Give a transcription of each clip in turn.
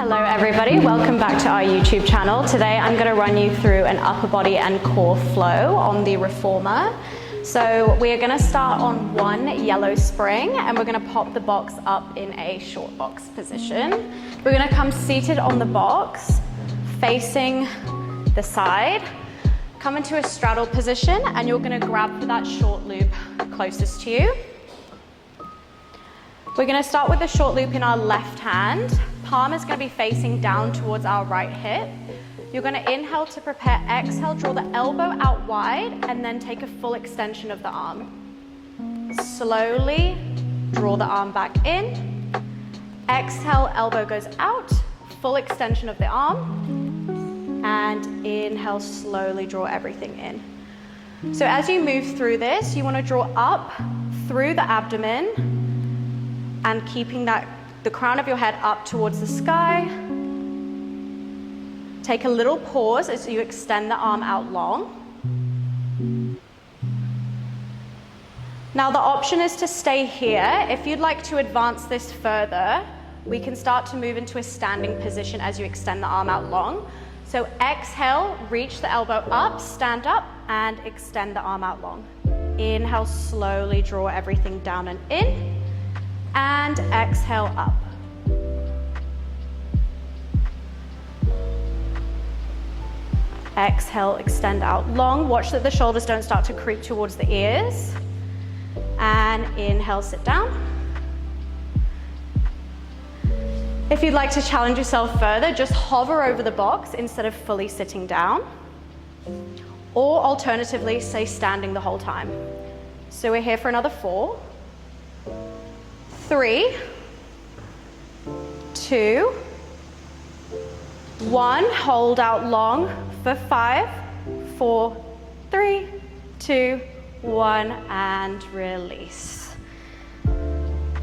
Hello everybody, welcome back to our YouTube channel. Today I'm going to run you through an upper body and core flow on the Reformer. So we are going to start on one yellow spring and we're going to pop the box up in a short box position. We're going to come seated on the box, facing the side, come into a straddle position and you're going to grab for that short loop closest to you. We're going to start with the short loop in our left hand. Palm is going to be facing down towards our right hip. You're going to inhale to prepare, exhale, draw the elbow out wide, and then take a full extension of the arm. Slowly draw the arm back in. Exhale, elbow goes out, full extension of the arm. And inhale, slowly draw everything in. So as you move through this, you want to draw up through the abdomen, and keeping the crown of your head up towards the sky. Take a little pause as you extend the arm out long. Now the option is to stay here. If you'd like to advance this further, we can start to move into a standing position as you extend the arm out long. So exhale, reach the elbow up, stand up, and extend the arm out long. Inhale, slowly draw everything down and in. And exhale up. Exhale, extend out long. Watch that the shoulders don't start to creep towards the ears. And inhale, sit down. If you'd like to challenge yourself further, just hover over the box instead of fully sitting down. Or alternatively, stay standing the whole time. So we're here for another 4, 3, 2, 1. Hold out long for 5, 4, 3, 2, 1, and release.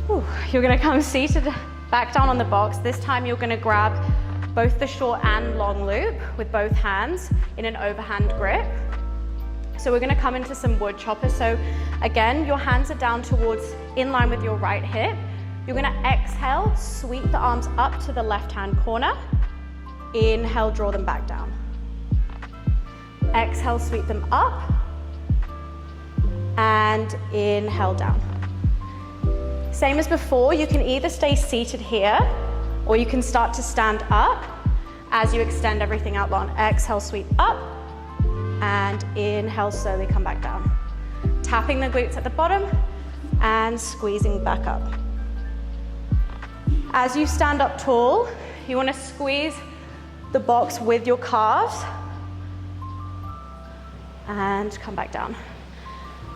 You're going to come seated back down on the box. This time you're going to grab both the short and long loop with both hands in an overhand grip. So we're going to come into some wood chopper. So again, your hands are down towards in line with your right hip. You're going to exhale, sweep the arms up to the left hand corner. Inhale, draw them back down. Exhale, sweep them up. And inhale down. Same as before, you can either stay seated here or you can start to stand up as you extend everything out long. Exhale, sweep up. And inhale, slowly come back down. Tapping the glutes at the bottom and squeezing back up. As you stand up tall, you want to squeeze the box with your calves and come back down.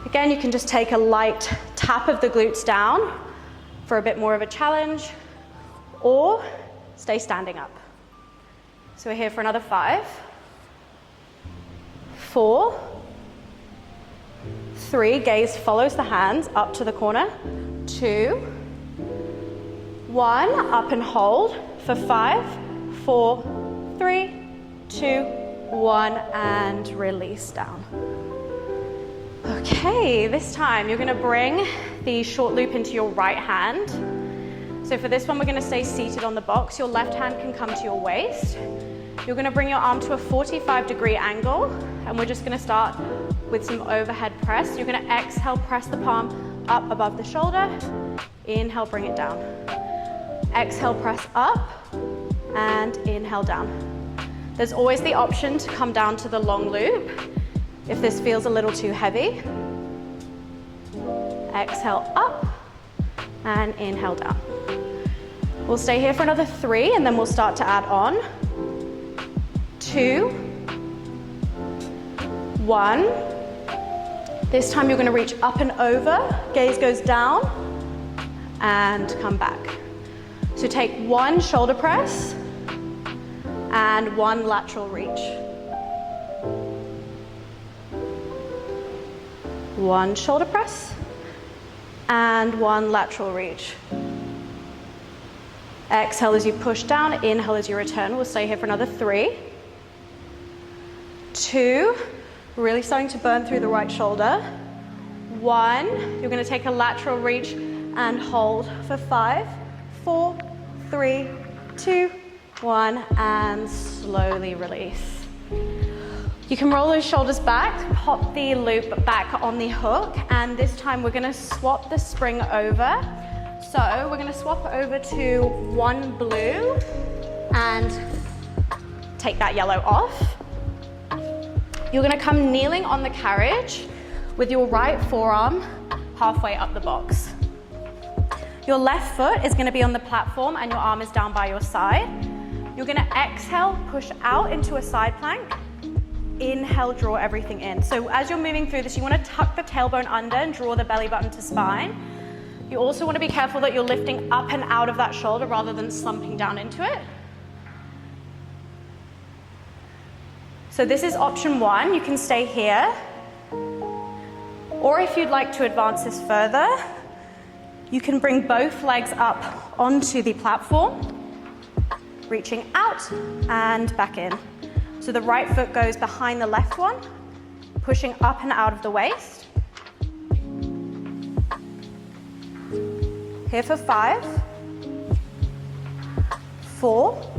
Again, you can just take a light tap of the glutes down for a bit more of a challenge, or stay standing up. So we're here for another 5, 4, 3, gaze follows the hands up to the corner, 2, 1, up and hold for 5, 4, 3, 2, 1, and release down. Okay, this time you're going to bring the short loop into your right hand. So for this one, we're going to stay seated on the box. Your left hand can come to your waist. You're going to bring your arm to a 45-degree angle, and we're just going to start with some overhead press. You're going to exhale, press the palm up above the shoulder. Inhale, bring it down. Exhale, press up, and inhale down. There's always the option to come down to the long loop if this feels a little too heavy. Exhale up, and inhale down. We'll stay here for another 3, and then we'll start to add on. 2, 1. This time you're going to reach up and over, gaze goes down, and come back. So take 1 shoulder press and 1 lateral reach. 1 shoulder press and 1 lateral reach. Exhale as you push down, inhale as you return. We'll stay here for another 3, 2, really starting to burn through the right shoulder. 1, you're going to take a lateral reach and hold for 5, 4, 3, 2, 1, and slowly release. You can roll those shoulders back, pop the loop back on the hook, and this time we're gonna swap the spring over. So we're gonna swap over to one blue and take that yellow off. You're gonna come kneeling on the carriage with your right forearm halfway up the box. Your left foot is gonna be on the platform and your arm is down by your side. You're gonna exhale, push out into a side plank. Inhale, draw everything in. So as you're moving through this, you wanna tuck the tailbone under and draw the belly button to spine. You also wanna be careful that you're lifting up and out of that shoulder rather than slumping down into it. So this is option 1, you can stay here. Or if you'd like to advance this further, you can bring both legs up onto the platform, reaching out and back in. So the right foot goes behind the left one, pushing up and out of the waist. Here for 5, 4,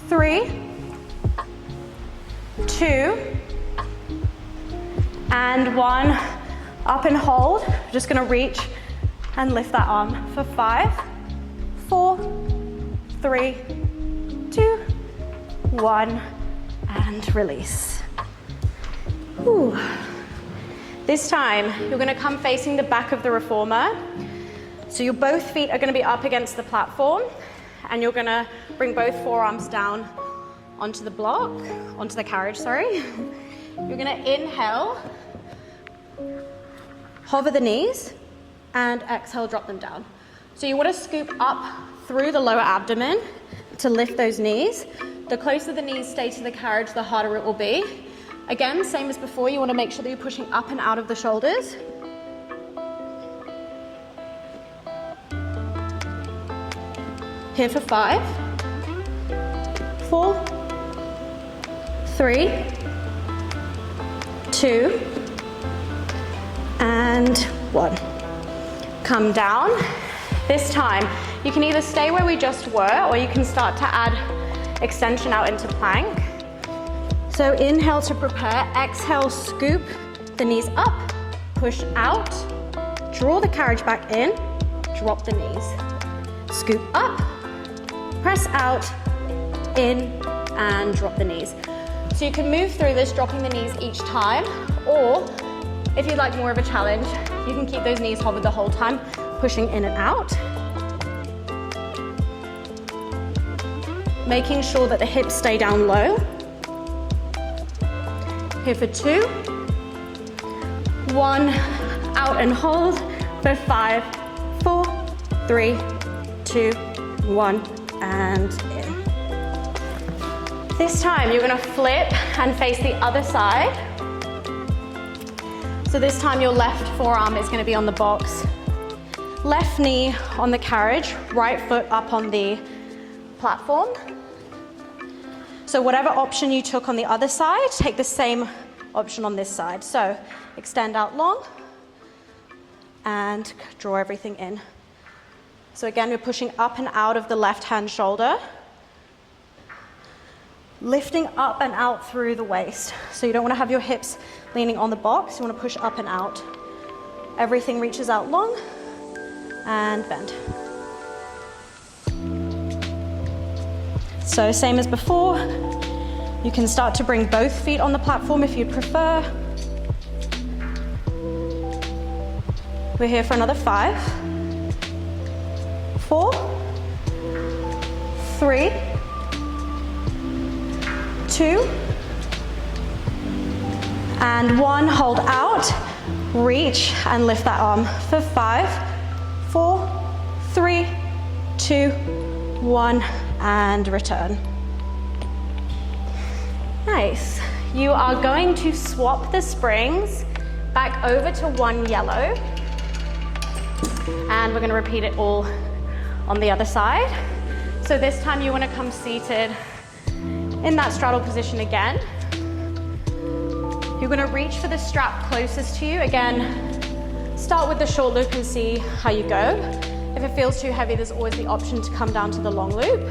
3, 2, and 1. Up and hold. We're just gonna reach and lift that arm for 5, 4, 3, 2, 1, and release. Whew. This time, you're gonna come facing the back of the Reformer. So your both feet are gonna be up against the platform, and you're gonna bring both forearms down onto the block, onto the carriage, sorry. You're gonna inhale, hover the knees, and exhale, drop them down. So you wanna scoop up through the lower abdomen to lift those knees. The closer the knees stay to the carriage, the harder it will be. Again, same as before, you wanna make sure that you're pushing up and out of the shoulders. Here for 5, 4, 3, 2, and 1. Come down. This time, you can either stay where we just were, or you can start to add extension out into plank. So inhale to prepare, exhale, scoop the knees up, push out, draw the carriage back in, drop the knees. Scoop up, press out, in, and drop the knees. So you can move through this, dropping the knees each time, or if you'd like more of a challenge, you can keep those knees hovered the whole time, pushing in and out. Making sure that the hips stay down low. Here for 2, 1, out and hold for 5, 4, 3, 2, 1, and in. This time you're gonna flip and face the other side. So this time your left forearm is gonna be on the box, left knee on the carriage, right foot up on the platform. So whatever option you took on the other side, take the same option on this side. So extend out long and draw everything in. So again, we're pushing up and out of the left hand shoulder, lifting up and out through the waist. So you don't want to have your hips leaning on the box, you want to push up and out. Everything reaches out long and bend. So same as before, you can start to bring both feet on the platform if you'd prefer. We're here for another 5, 4, 3, 2, and 1. Hold out, reach and lift that arm for 5, 4, 3, 2, 1, and return. Nice. You are going to swap the springs back over to one yellow, and we're going to repeat it all on the other side. So this time you want to come seated in that straddle position again. You're going to reach for the strap closest to you. Again, start with the short loop and see how you go. If it feels too heavy, there's always the option to come down to the long loop.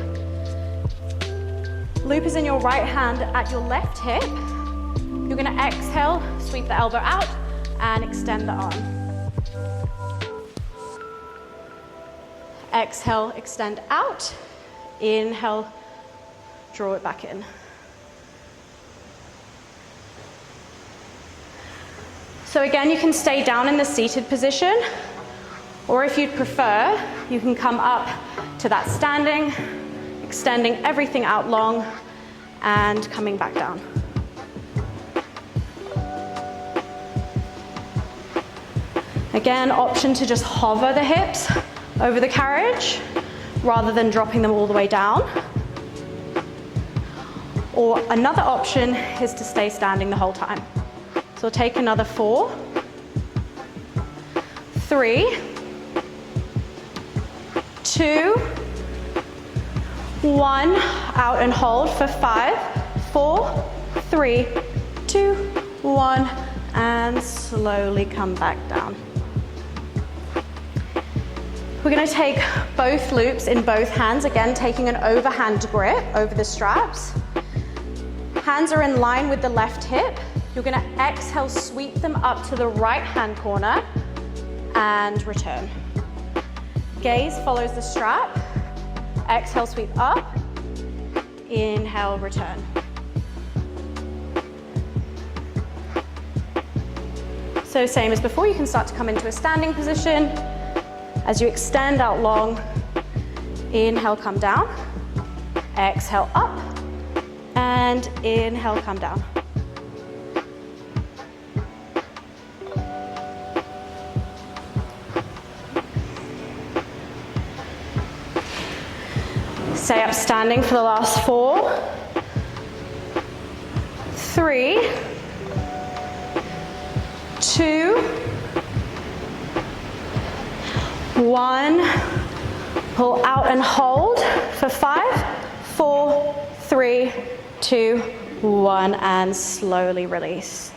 Loop is in your right hand at your left hip. You're gonna exhale, sweep the elbow out, and extend the arm. Exhale, extend out. Inhale, draw it back in. So again, you can stay down in the seated position, or if you'd prefer, you can come up to that standing, extending everything out long, and coming back down. Again, option to just hover the hips over the carriage, rather than dropping them all the way down. Or another option is to stay standing the whole time. So take another 4, 3, 2, 1, out and hold for 5, 4, 3, 2, 1, and slowly come back down. We're gonna take both loops in both hands, again, taking an overhand grip over the straps. Hands are in line with the left hip. You're gonna exhale, sweep them up to the right hand corner and return. Gaze follows the strap. Exhale, sweep up. Inhale, return. So same as before, you can start to come into a standing position. As you extend out long, inhale, come down. Exhale, up. And inhale, come down. Stay up standing for the last 4, 3, 2, 1. Pull out and hold for 5, 4, 3, 2, 1, and slowly release.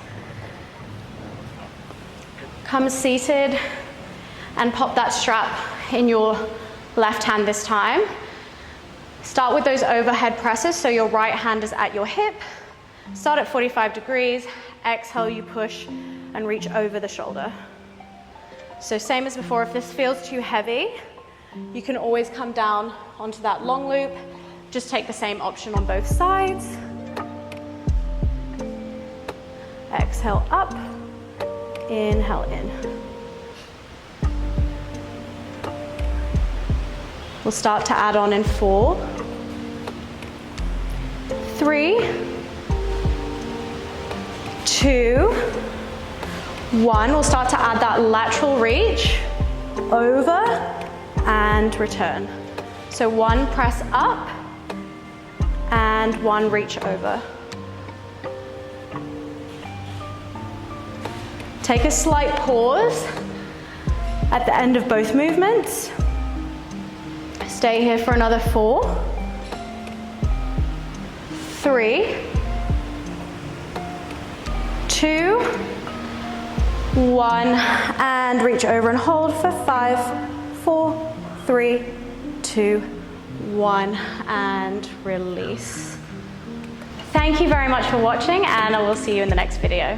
Come seated and pop that strap in your left hand this time. Start with those overhead presses, so your right hand is at your hip. Start at 45 degrees, exhale, you push and reach over the shoulder. So same as before, if this feels too heavy, you can always come down onto that long loop. Just take the same option on both sides. Exhale up, inhale in. We'll start to add on in 4, 3, 2, 1. We'll start to add that lateral reach, over and return. So 1 press up and 1 reach over. Take a slight pause at the end of both movements. Stay here for another 4, 3, 2, 1, and reach over and hold for 5, 4, 3, 2, 1, and release. Thank you very much for watching, and I will see you in the next video.